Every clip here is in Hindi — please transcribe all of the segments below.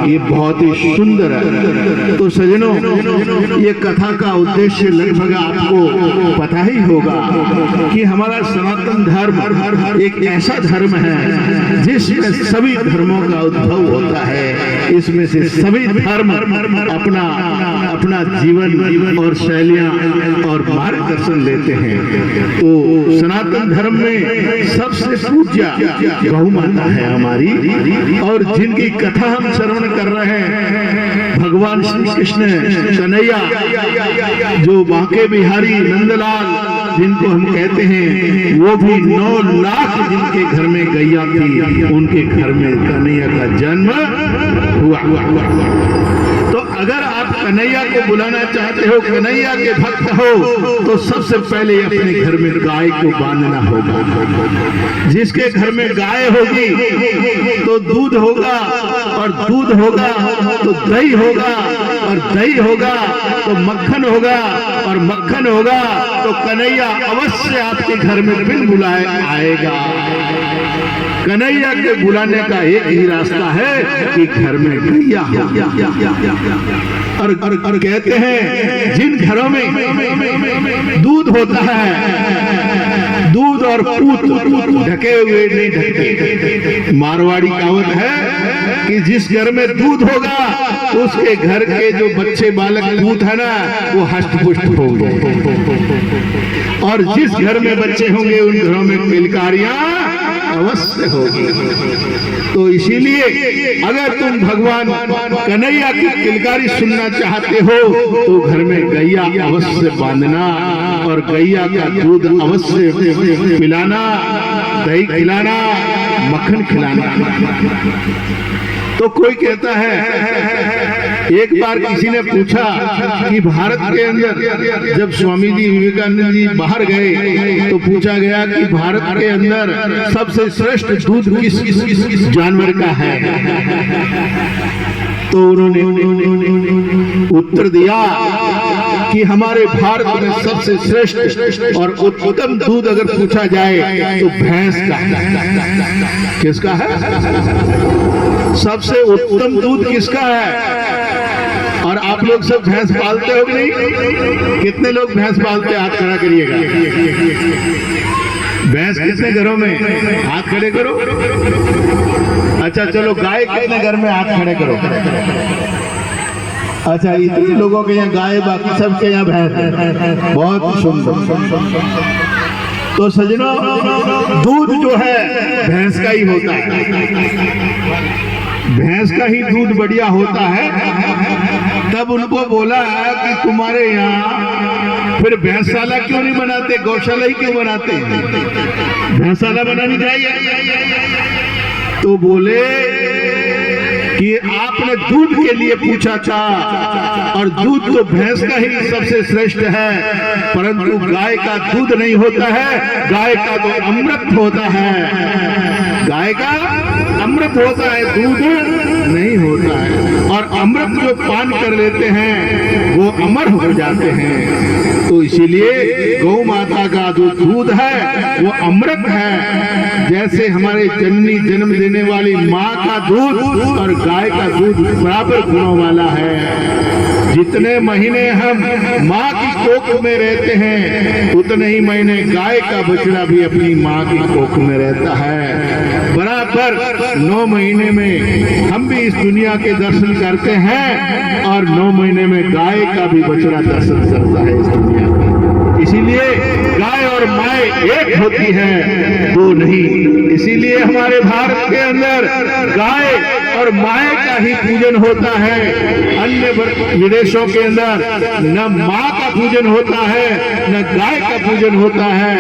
ये बहुत ही सुंदर है। तो सजनों, ये कथा का उद्देश्य लगभग आपको पता ही होगा कि हमारा सनातन धर्म एक ऐसा धर्म है जिसमें सभी धर्मों का उद्भव होता है। इसमें से सभी धर्म अपना अपना जीवन और शैलियां और मार्गदर्शन लेते हैं। तो सनातन धर्म में सबसे पूज्य गौ माता है हमारी, और जिनकी कथा हम श्रवण कर रहे हैं, भगवान श्री कृष्ण कन्हैया जो बांके बिहारी नंदलाल जिनको हम कहते हैं, वो भी 9 लाख जिनके घर में गैया थी, उनके घर में कन्हैया का जन्म हुआ। तो अगर आप कन्हैया को बुलाना चाहते हो, कन्हैया के भक्त हो, तो सबसे पहले अपने घर में गाय को बांधना होगा। जिसके घर में गाय होगी तो दूध होगा, और दूध होगा तो दही होगा, और दही होगा तो मक्खन होगा, और मक्खन होगा तो कन्हैया अवश्य आपके घर में बिन बुलाए आएगा। कन्हैया के बुलाने का एक ही रास्ता है कि घर में गैया हो। और कहते हैं जिन घरों में दूध होता है, दूध और पूत ढके हुए नहीं ढकते। मारवाड़ी कहावत है कि जिस घर में दूध होगा उसके घर के जो बच्चे बालक पूत है ना, वो हष्ट पुष्ट होंगे, और जिस घर में बच्चे होंगे उन घरों में किलकारियां अवश्य होगी। तो इसीलिए अगर तुम भगवान कन्हैया की किलकारी सुनना चाहते हो तो घर में गैया अवश्य बांधना, और गैया का दूध अवश्य पिलाना, दही खिलाना, मक्खन खिलाना। तो कोई कहता है, एक बार किसी ने पूछा कि भारत के अंदर जब स्वामी जी विवेकानंद जी बाहर गए तो पूछा गया कि भारत के अंदर सबसे श्रेष्ठ दूध किस जानवर का है। तो उन्होंने उत्तर दिया कि हमारे भारत में सबसे श्रेष्ठ और उत्तम दूध अगर पूछा जाए तो भैंस का। किसका है? सबसे उत्तम दूध किसका है? और आप लोग सब भैंस पालते हो कि नहीं? कितने लोग भैंस पालते हैं? हाथ खड़ा करिएगा। भैंस कितने घरों में? हाथ खड़े करो। अच्छा चलो, गाय कितने घर में? हाथ खड़े करो। अच्छा, इतने लोगों के यहाँ गाय, बाकी सबके यहाँ भैंस। बहुत सुंदर। तो सजनों, दूध जो है भैंस का ही होता है। भैंस का ही दूध बढ़िया होता है। तब उनको बोला कि तुम्हारे यहाँ फिर भैंसशाला क्यों नहीं बनाते, गौशाला ही क्यों बनाते हैं? भैंसशाला बनानी चाहिए। तो बोले कि आपने दूध के लिए पूछा था, और दूध तो भैंस का ही सबसे श्रेष्ठ है, परंतु गाय का दूध नहीं होता है, गाय का तो अमृत होता है। गाय का अमृत होता है, दूध नहीं होता है। और अमृत जो पान कर लेते हैं वो अमर हो जाते हैं। तो इसीलिए गौ माता का जो दूध है वो अमृत है। जैसे हमारे जननी जन्म देने वाली माँ का दूध और गाय का दूध बराबर गुणों वाला है। जितने महीने हम माँ की कोख में रहते हैं, उतने ही महीने गाय का बछड़ा भी अपनी माँ की कोख में रहता है। बराबर 9 महीने में हम भी इस दुनिया के दर्शन करते हैं, और 9 महीने में गाय का भी बछड़ा दर्शन करता है इस दुनिया में। इसीलिए गाय और माय एक होती है, दो नहीं। इसीलिए हमारे भारत के अंदर गाय और माय का ही पूजन होता है। अन्य विदेशों के अंदर न माँ का पूजन होता है, न गाय का पूजन होता है,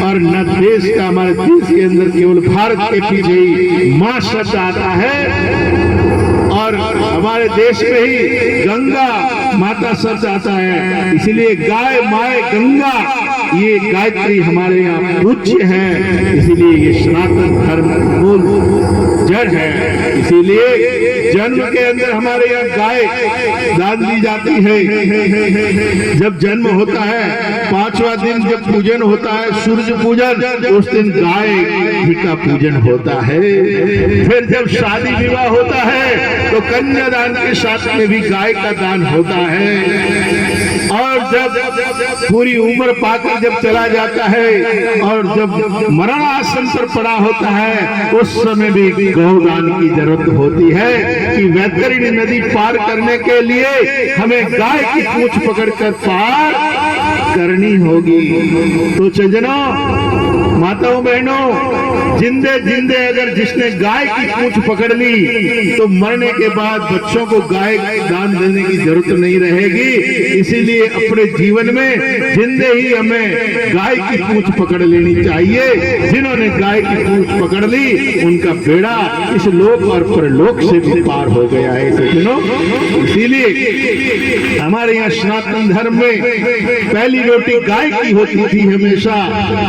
और न देश का, हमारे देश के अंदर केवल भारत के पीछे ही माँ शब्द आता है। और हमारे देश में ही गंगा माता शब्द आता है। इसलिए गाय माय गंगा ये गायत्री हमारे यहाँ पूज्य है, इसीलिए ये सनातन धर्म मूल जड़ है। इसीलिए जन्म के अंदर हमारे यहाँ गाय दान दी जाती है। जब जन्म होता है 5वां दिन जब पूजन होता है सूर्य पूजन, उस दिन गाय घी का पूजन होता है। फिर जब शादी विवाह होता है तो कन्यादान के साथ में भी गाय का दान होता है। और जब पूरी उम्र पाकर जब चला जाता है और जब मरणासन पर पड़ा होता है, उस समय भी गौदान की जरूरत होती है कि वैतरणी नदी पार करने के लिए हमें गाय की पूंछ पकड़कर पार करनी होगी। तो सज्जनों, माताओं बहनों, जिंदे जिंदे अगर जिसने गाय की पूंछ पकड़ ली तो मरने के बाद बच्चों को गाय दान देने की जरूरत नहीं रहेगी। इसीलिए अपने जीवन में जिंदे ही हमें गाय की पूंछ पकड़ लेनी चाहिए। जिन्होंने गाय की पूंछ पकड़ ली उनका बेड़ा इस लोक और परलोक से भी पार हो गया है। इसीलिए हमारे यहाँ सनातन धर्म में पहली रोटी गाय की होती थी हमेशा।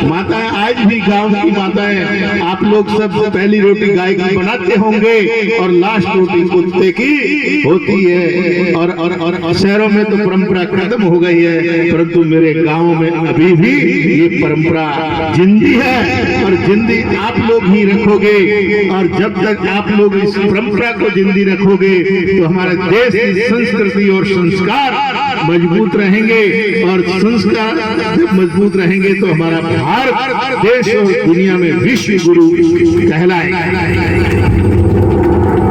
माताएं आज भी गांव की माताएं, आप लोग सब पहली रोटी गाय की बनाते होंगे और लास्ट रोटी कुत्ते की होती है। और शहरों में तो परंपरा खत्म हो गई है, परंतु मेरे गांव में अभी भी ये परंपरा जिंदी है और जिंदी आप लोग ही रखोगे। और जब तक आप लोग इस परंपरा को जिंदी रखोगे तो हमारे देश की संस्कृति और संस्कार मजबूत रहेंगे। और संस्कार जब मजबूत रहेंगे तो हमारा भारत देश और दुनिया में विश्व गुरु कहलाएगा।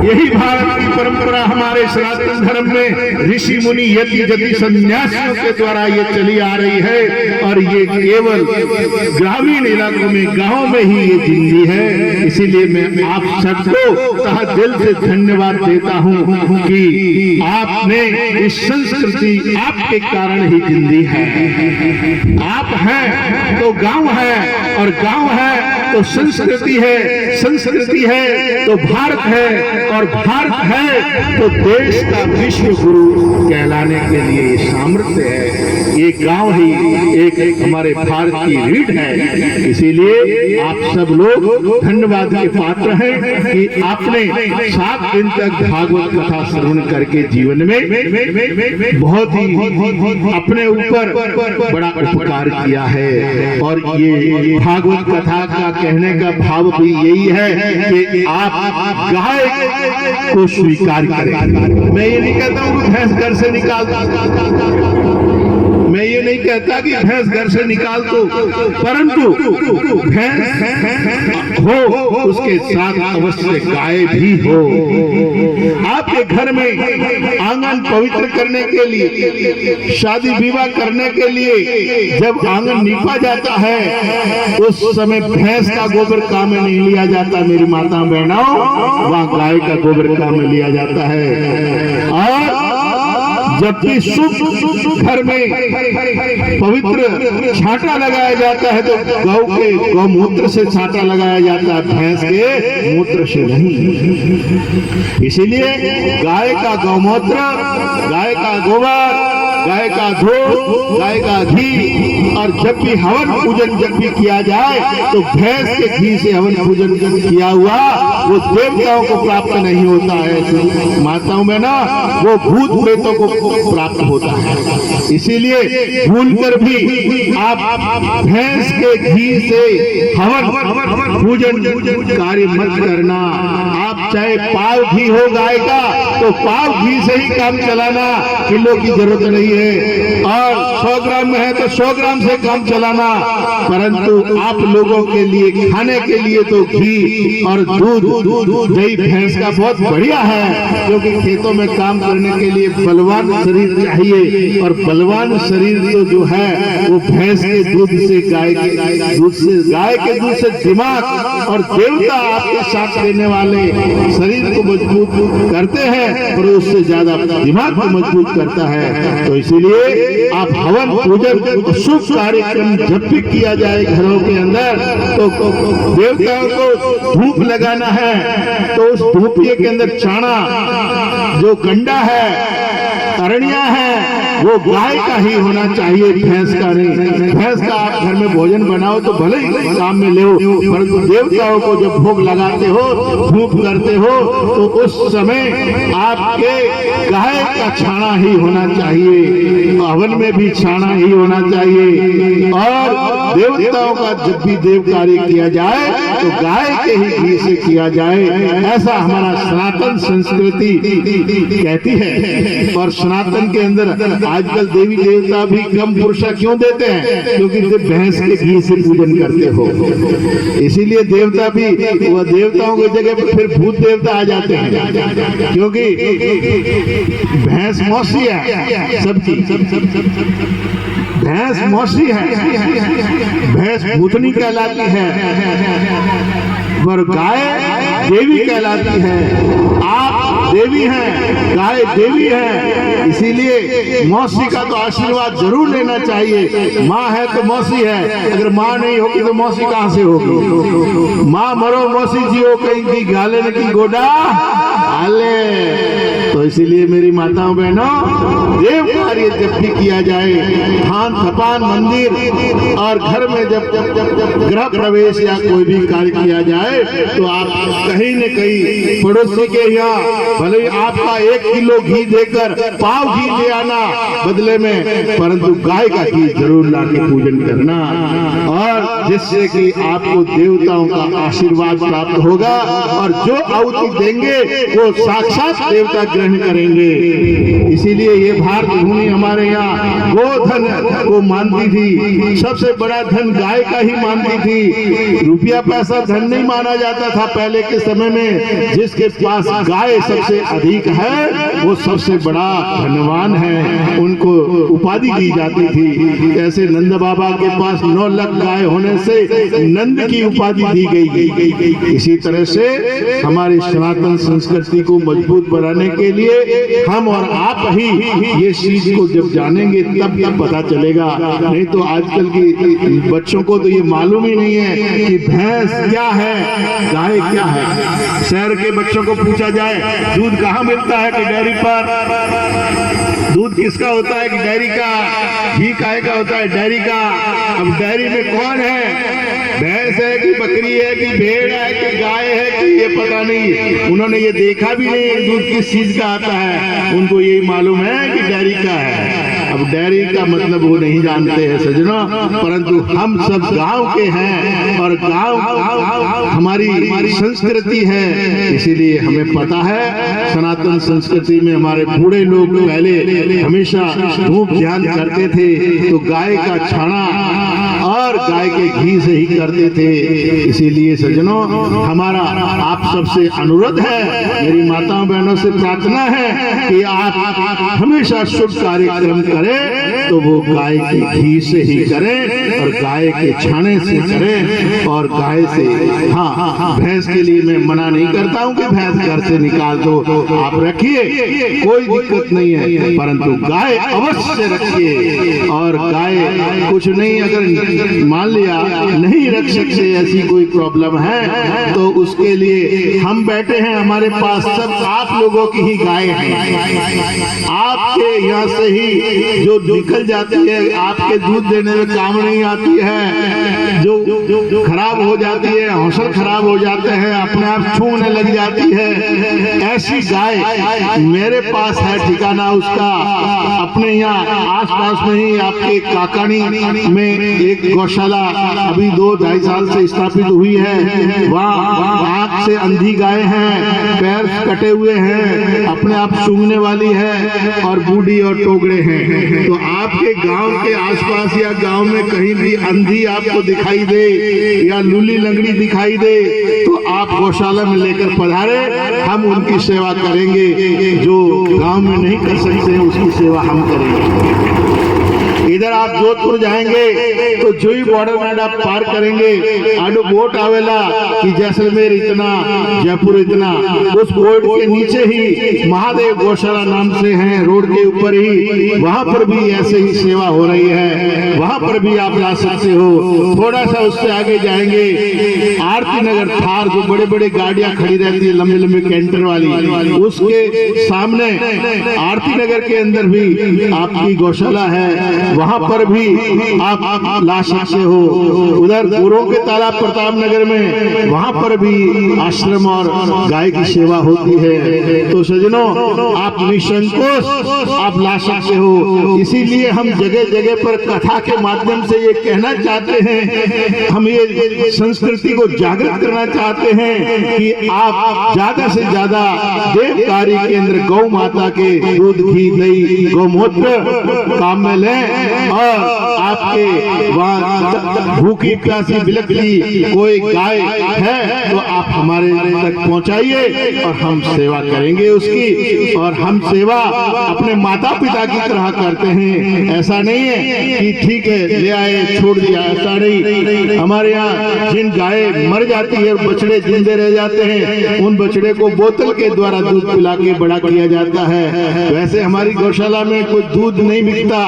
यही भारत की परंपरा हमारे सनातन धर्म में ऋषि मुनि यति जति सन्यासियों के द्वारा ये चली आ रही है। और ये केवल ग्रामीण इलाकों में, गांव में ही ये जिंदी है। इसीलिए मैं आप सबको तहे दिल से धन्यवाद देता हूं कि आपने इस संस्कृति आपके कारण ही जिंदी है। आप हैं तो गांव है, और गांव है तो संस्कृति है, संस्कृति है तो भारत है, और भारत है तो देश का विश्व गुरु कहलाने के लिए ये सामर्थ्य है। ये गांव ही एक हमारे भारत की रीढ़ है। इसीलिए आप सब लोग धन्यवाद के पात्र हैं कि आपने 7 दिन तक भागवत कथा श्रवण करके जीवन में बहुत ही अपने ऊपर बड़ा उपकार किया है। और ये भागवत कथा का कहने का भाव भी यही है कि आप गाय को स्वीकार करें। मैं ये नहीं कहता हूँ कि भैंस घर से निकाल, मैं ये नहीं कहता कि भैंस घर से निकाल दो, परंतु भैंस हो उसके साथ अवश्य गाय भी हो। आपके घर में आंगन पवित्र करने के लिए, शादी विवाह करने के लिए जब आंगन नीपा जाता है उस समय भैंस का गोबर काम में नहीं लिया जाता मेरी माता बहनों, वहां गाय का गोबर काम में लिया जाता है। और जब भी शुभ घर में पवित्र छांटा लगाया जाता है तो गौ के गौमूत्र से छांटा लगाया जाता है, भैंस के मूत्र से नहीं। इसीलिए गाय का गौमूत्र, गाय का गोबर, गाय का दूध, गाय का घी, और जब भी हवन पूजन जब भी किया जाए तो भैंस के घी से हवन पूजन किया हुआ वो देवताओं को प्राप्त नहीं होता है माताओं में ना, वो भूत प्रेतों को प्राप्त होता है। इसीलिए भूलकर भी आप भैंस के घी से हवन पूजन कार्य मत करना। आप चाहे पाव घी हो गाय का तो पाव घी से ही काम चलाना, किलो की जरूरत नहीं है। और 100 ग्राम में है तो 100 ग्राम से काम चलाना। परंतु आप लोगों के लिए खाने के लिए तो घी और दूध दही भैंस का बहुत बढ़िया है, क्योंकि खेतों में काम करने के लिए बलवान शरीर चाहिए। और बलवान शरीर तो जो है वो भैंस के दूध से, गाय के दूध से, गाय के दूध से दिमाग और देवता आपके साथ देने वाले शरीर को मजबूत करते हैं, पर उससे ज्यादा दिमाग को मजबूत करता है। तो इसीलिए आप हवन पूजन शुभ कार्यक्रम जब भी किया जाए घरों के अंदर तो देवताओं को धूप लगाना है, तो उस धूपिये के अंदर चाणा, जो गंडा है, अरनिया है, वो गाय का ही होना चाहिए, भैंस का नहीं। भैंस का आप घर में भोजन बनाओ तो भले ही काम में ले, परंतु देवताओं को जब भोग लगाते हो, धूप करते हो, तो उस समय आपके गाय का छाना ही होना चाहिए, हवन में भी छाना ही होना चाहिए। और देवताओं का जब भी देव कार्य किया जाए तो गाय के ही घी से किया जाए, ऐसा हमारा सनातन संस्कृति कहती है। और सनातन के अंदर आजकल देवी देवता भी कम पुरुषा क्यों देते हैं? क्योंकि भैंस के घी से पूजन करते हो, इसीलिए देवता भी वह देवताओं की जगह पर फिर भूत देवता आ जाते हैं, क्योंकि भैंस मौसी है सबकी, भैंस मौसी है, भैंस भूतनी कहलाती है, पर गाय देवी कहलाती है। आप देवी हैं, गाय देवी है, इसीलिए मौसी का तो आशीर्वाद जरूर लेना चाहिए। माँ है तो मौसी है, अगर माँ नहीं होगी तो मौसी कहाँ से होगी? माँ मरो मौसी जियो, कहीं की गाले न की गोडा हाले। तो इसीलिए मेरी माताओं बहनों, देव कार्य जब भी किया जाए, थान थपान मंदिर और घर में जब गृह प्रवेश या कोई भी कार्य किया जाए, तो आप कहीं न कहीं पड़ोसी के यहाँ भले ही आपका 1 किलो घी देकर पाव घी ले आना बदले में, परंतु गाय का घी जरूर लाके पूजन करना, और जिससे कि आपको देवताओं का आशीर्वाद प्राप्त होगा। और जो आहुति देंगे वो साक्षात देवता ग्रहण करेंगे। इसीलिए ये भारत भूमि हमारे यहाँ गोधन को मानती थी, सबसे बड़ा धन गाय का ही मानती थी। रुपया पैसा धन नहीं माना जाता था पहले के समय में, जिसके पास गाय सबसे अधिक है वो सबसे बड़ा धनवान है, उनको उपाधि दी जाती थी। जैसे नंद बाबा के पास 9 लाख गाय होने से नंद की उपाधि दी गई। इसी तरह से हमारी सनातन संस्कृति को मजबूत बनाने के लिए हम और आप ही ये चीज को जब जानेंगे तब पता चलेगा। नहीं तो आजकल की बच्चों को तो ये मालूम ही नहीं है कि भैंस क्या है, गाय क्या है। शहर के बच्चों को पूछा जाए दूध कहाँ मिलता है कि डेयरी पर, दूध किसका होता है कि डेयरी का, घी काहे का होता है डेयरी का। अब डेयरी में कौन है, भैंस है कि बकरी है कि भेड़ है कि गाय है कि ये पता नहीं, उन्होंने ये देखा भी नहीं दूध किस चीज का आता है, उनको यही मालूम है कि डेयरी का है। अब डेयरी का मतलब वो नहीं जानते हैं सजनों, परंतु हम सब गांव के हैं और गांव हमारी संस्कृति है, इसीलिए हमें पता है। सनातन संस्कृति में हमारे बूढ़े लोग पहले हमेशा धूप ध्यान करते थे तो गाय का छाना और गाय के घी से ही करते थे। इसीलिए सज्जनों, हमारा आप सबसे अनुरोध है, मेरी माताओं बहनों से प्रार्थना है कि आप हमेशा शुभ कार्यक्रम करें तो वो गाय के घी से ही करें और गाय के छाने से करें। और गाय से, हाँ, भैंस के लिए मैं मना नहीं करता हूँ कि भैंस घर से निकाल दो, आप रखिए, कोई दिक्कत नहीं है, परंतु गाय अवश्य रखिए। और गाय कुछ नहीं, अगर मान लिया नहीं रख सकते, ऐसी कोई प्रॉब्लम है तो उसके लिए हम बैठे हैं, हमारे पास सब आप लोगों की ही गाय है। आपके यहाँ से ही जो निकल जाती है, आपके दूध देने में काम नहीं आती है, जो खराब हो जाती है, हौसल खराब हो जाते हैं, अपने आप छूने लग जाती है, ऐसी गाय मेरे पास है, ठिकाना उसका अपने यहाँ आसपास में ही आपके काकानी में एक गौशाला अभी 2-2.5 साल से स्थापित हुई है। वहाँ आँख से अंधी गाय हैं, पैर कटे हुए हैं, अपने आप सूंघने वाली है और बूढ़ी और टोगड़े हैं। तो आपके गांव के आसपास या गांव में कहीं भी अंधी आपको दिखाई दे या लूली लंगड़ी दिखाई दे तो आप गौशाला में लेकर पधारे, हम उनकी सेवा करेंगे। जो गांव में नहीं कर सकते हैं उसकी सेवा हम करेंगे। इधर आप जोधपुर जाएंगे तो जुई बॉर्डर में आप पार करेंगे, आडो बोट आवेला कि जैसलमेर इतना, जयपुर इतना, उस बोर्ड के नीचे ही महादेव गौशाला नाम से है, रोड के ऊपर ही, वहां पर भी ऐसे ही सेवा हो रही है, वहां पर भी आप ला सकते हो। थोड़ा सा उससे आगे जाएंगे, आरती नगर थार, जो बड़े बड़े गाड़ियां खड़ी रहती है लंबे लंबे कैंटर वाली, उसके सामने आरती नगर के अंदर भी आपकी गौशाला है, वहां पर भी आप ला सकते हो। उधर गुरुओं के तालाब प्रताप नगर में, वहां पर भी आश्रम और गाय की सेवा होती है। तो सज्जनों, आप निसंकोच आप ला सकते हो। इसीलिए हम जगह जगह पर कथा के माध्यम से ये कहना चाहते हैं, हम ये संस्कृति को जागृत करना चाहते हैं कि आप ज्यादा से ज्यादा देवकारी केंद्र गौ माता के दूध, घी, दही, गौमूत्र काम में लें, और आपके वहाँ भूखी प्यासी बिलखती कोई गाय है तो आप हमारे तक पहुँचाइए और हम सेवा करेंगे उसकी। और हम सेवा अपने माता पिता की तरह करते हैं। ऐसा नहीं है कि ठीक है ले आए छोड़ दिया, ऐसा नहीं। हमारे यहाँ जिन गाय मर जाती है और बछड़े जिंदे रह जाते हैं, उन बछड़े को बोतल के द्वारा दूध पिला के बड़ा किया जाता है। वैसे हमारी गौशाला में कोई दूध नहीं बिकता,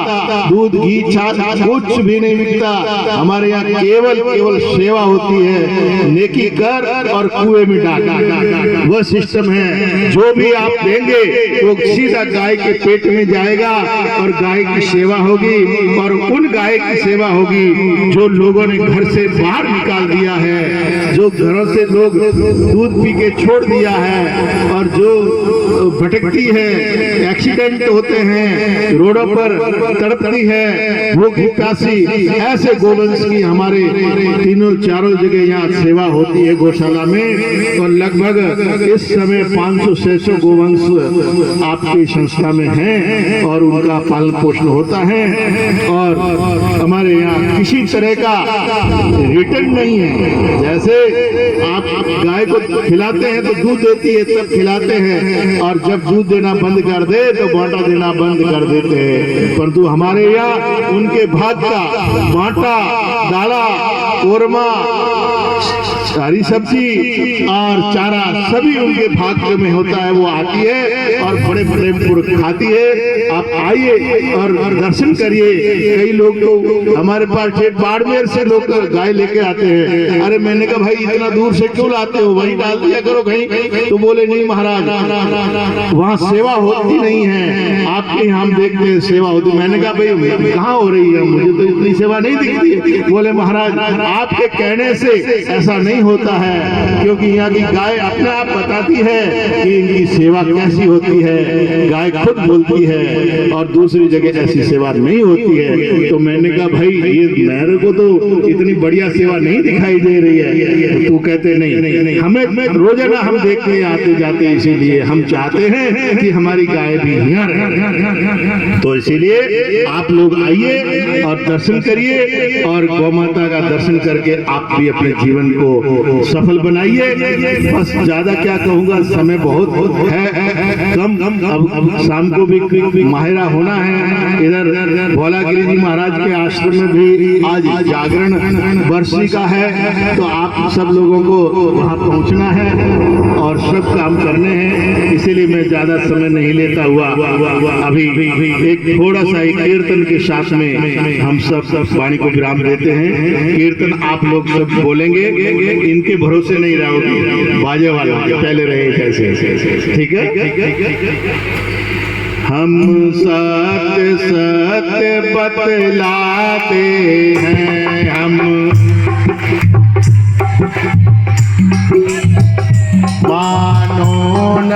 दूध, घी, छाछ कुछ भी नहीं बिकता। हमारे यहाँ केवल सेवा होती है, नेकी कर और कुएं में डाल, वह सिस्टम है। जो भी आप देंगे वो सीधा गाय के पेट में जाएगा और गाय की सेवा होगी, और उन गाय की सेवा होगी जो लोगों ने घर से बाहर निकाल दिया है, जो घरों से लोग दूध पी के छोड़ दिया है, और जो भटकती है, एक्सीडेंट होते हैं, रोडों पर तड़पती है, भूखी प्यासी, ऐसे गोवंश की हमारे तीनों चारों जगह यहाँ सेवा होती है गौशाला में। और लगभग इस समय 500-600 गोवंश आपकी संस्था में हैं और उनका पालन पोषण होता है। और हमारे यहाँ किसी तरह का रिटर्न नहीं है। जैसे आप गाय को खिलाते हैं तो दूध देती है तब खिलाते हैं, और जब दूध देना बंद कर दे तो बांटा देना बंद कर देते हैं। परंतु हमारे यहाँ उनके भाग का बांटा, दाला, कोरमा, सारी सब्जी और चारा सभी उनके भाग्य में होता है। वो आती है और बड़े प्रेम पूर्वक खाती है। आप आइए और दर्शन करिए। कई लोग तो हमारे पास बाड़मेर से लोग गाय लेके आते हैं। अरे मैंने कहा भाई इतना दूर से क्यों लाते हो, वहीं डाल दिया करो कहीं। तो बोले नहीं महाराज वहाँ सेवा होती नहीं है, आपके यहाँ हम देखते हैं सेवा होती। मैंने कहा भाई कहाँ हो रही है, मुझे तो इतनी सेवा नहीं दिखती। बोले महाराज आपके कहने से ऐसा नहीं होता है, क्योंकि यहाँ की गाय अपने आप बताती है कि इनकी सेवा कैसी होती है। गाय खुद बोलती है और दूसरी जगह ऐसी सेवा नहीं होती है। तो मैंने कहा भाई ये मेरे को तो इतनी बढ़िया सेवा नहीं दिखाई दे रही है। तो कहते नहीं, हमें रोजाना हम देखते आते जाते, इसीलिए हम चाहते हैं कि हमारी गाय भी यहाँ रहे। तो इसीलिए आप लोग आइए और दर्शन करिए, और गौ माता का दर्शन करके आप भी अपने जीवन को सफल बनाइए। बस ज्यादा क्या कहूँगा, समय बहुत है कम। अब शाम को भी माहिरा होना है। इधर भोलागिरी जी महाराज के आश्रम में भी आज जागरण वर्षी का है, तो आप सब लोगों को वहाँ पहुँचना है और सब काम करने हैं। इसीलिए मैं ज्यादा समय नहीं लेता हुआ अभी एक थोड़ा सा एक कीर्तन के साथ में हम सब वाणी को विराम देते हैं। कीर्तन आप लोग सब बोलेंगे, इनके भरोसे नहीं रहोगे, बाजे वाला पहले रहे कैसे, ठीक है। हम सत्य सत्य बतलाते हैं, हम मानो न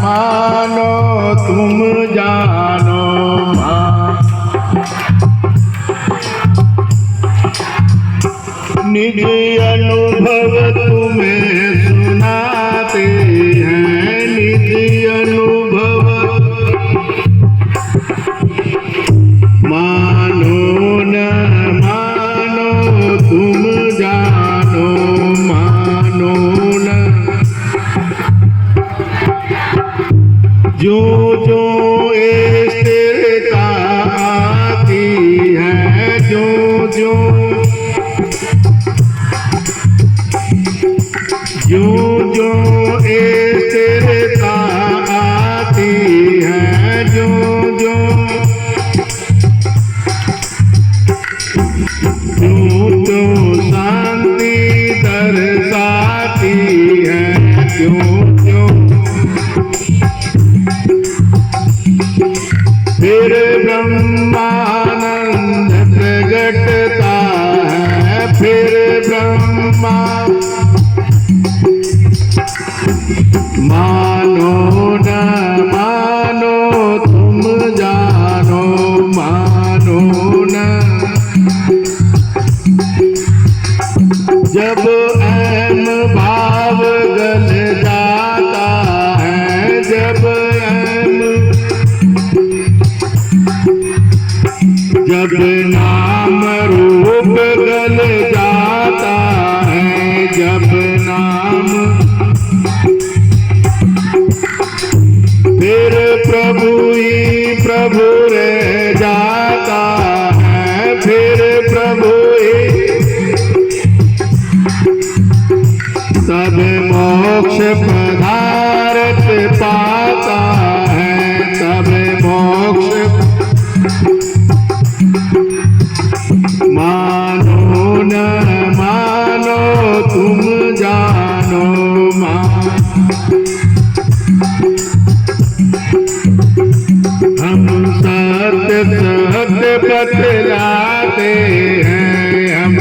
मानो तुम जानो, निज अनुभव तुम्हें सुनाते हैं, निज अनुभव मानो न मानो तुम जानो, मानो न जो जो स्थिरता आती है, जो जो जो ए तेरे आती है, जो जो जो शांति दर्शाती है, क्यों क्यों फिर ब्रह्मानंद प्रगटता है, फिर ब्रह्मा मानो न मानो तुम जानो, मानो न जब अहम भाव गल जाता है, जब जब नाम रूप गल जाता है, जब नाम फिर प्रभु ही प्रभु रह जाता है, फिर प्रभु ही तब मोक्ष पदार्थ पाता है, तब मोक्ष मानो न मानो तुम जानो, हम सत्य सत्य बतलाते हैं, हम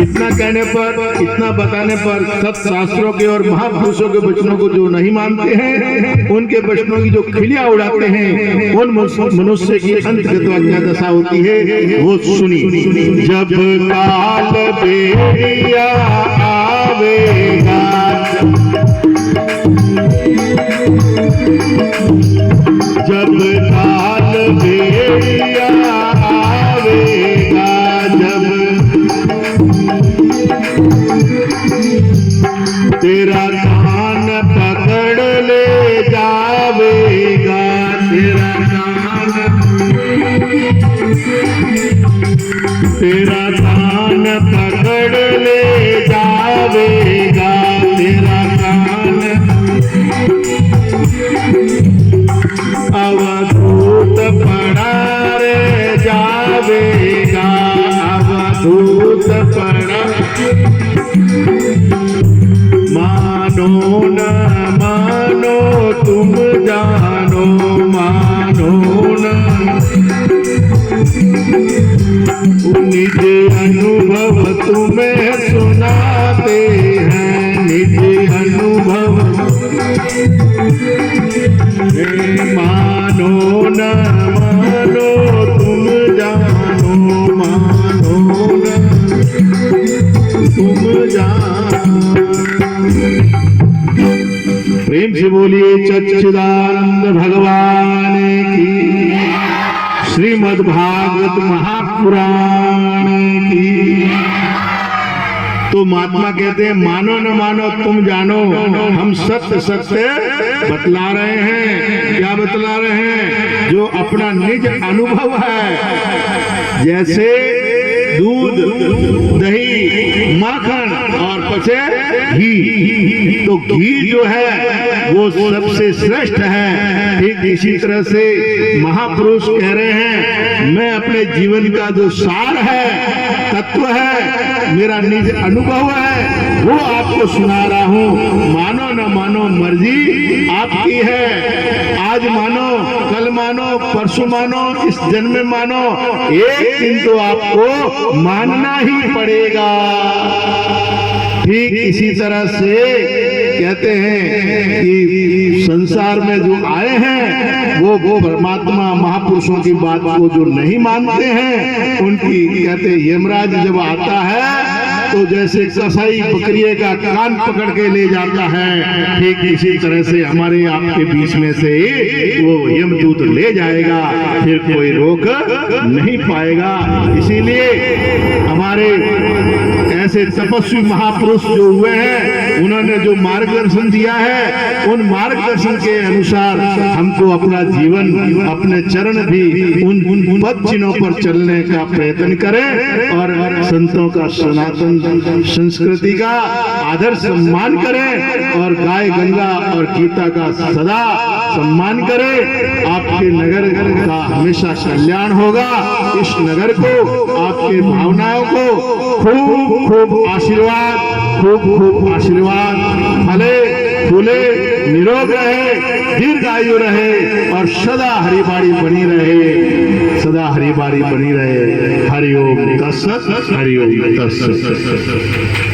इतना कहने पर, इतना बताने पर सत्शास्त्रों के और महापुरुषों के वचनों को जो नहीं मानते हैं, उनके वचनों की जो खिलियां उड़ाते हैं, उन मनुष्य की अंतगतवा क्या दशा होती है वो सुनी। जब काल बेरिया आवेगा, जब काल बेरिया आवेगा, जब तेरा कान पकड़ ले जावेगा, तेरा कान, तेरा कान पकड़ ले जावेगा, तेरा कान अवधूत पड़ा रे जावेगा, अवधूत पड़ा मानो न मानो तुम जानो, मानो न निज अनुभव तुम्हें सुनाते हैं, निज अनुभव मानो न मानो तुम जानो, मानो न तुम जानो। प्रेम से बोलिए सच्चिदानंद भगवान की, श्रीमद् भागवत महापुराण की। तो महात्मा कहते हैं मानो न मानो तुम जानो, हम सत्य सत्य बतला रहे हैं। क्या बतला रहे हैं? जो अपना निज अनुभव है, जैसे दूध, दही, माखन और पचे घी। तो घी जो है वो सबसे श्रेष्ठ है। ठीक इसी तरह से महापुरुष कह रहे हैं मैं अपने जीवन का जो सार है, तत्व है, मेरा निज अनुभव है, वो आपको सुना रहा हूँ। मानो न मानो मर्जी आपकी है। आज मानो, कल मानो, परसों मानो, इस जन्म में मानो, एक दिन तो आपको मानना ही पड़ेगा। ठीक इसी तरह से कहते हैं कि संसार में जो आए हैं वो परमात्मा महापुरुषों की बात को जो नहीं मानते हैं, उनकी कहते हैं यमराज जब आता है तो जैसे कसाई बकरिए का कान पकड़ के ले जाता है, ठीक इसी तरह से हमारे आपके बीच में से वो यमदूत ले जाएगा, फिर कोई रोक नहीं पाएगा। इसीलिए हमारे ऐसे तपस्वी महापुरुष जो हुए हैं, उन्होंने जो मार्गदर्शन दिया है, उन मार्गदर्शन के अनुसार हमको अपना जीवन, अपने चरण भी उन पद चिन्हों पर चलने का प्रयत्न करें और संतों का सनातन संस्कृति का आदर सम्मान करें और गाय गंगा और गीता का सदा सम्मान करें। आपके नगर का हमेशा कल्याण होगा। इस नगर को, आपके भावनाओं को खूब खूब आशीर्वाद, खूब खूब आशीर्वाद, फले फूले, निरोग रहे, दीर्घायु रहे और सदा हरिबाड़ी बनी रहे, सदा हरिबाड़ी बनी रहे। हरि ओम तत्सत, हरि ओम तत्सत।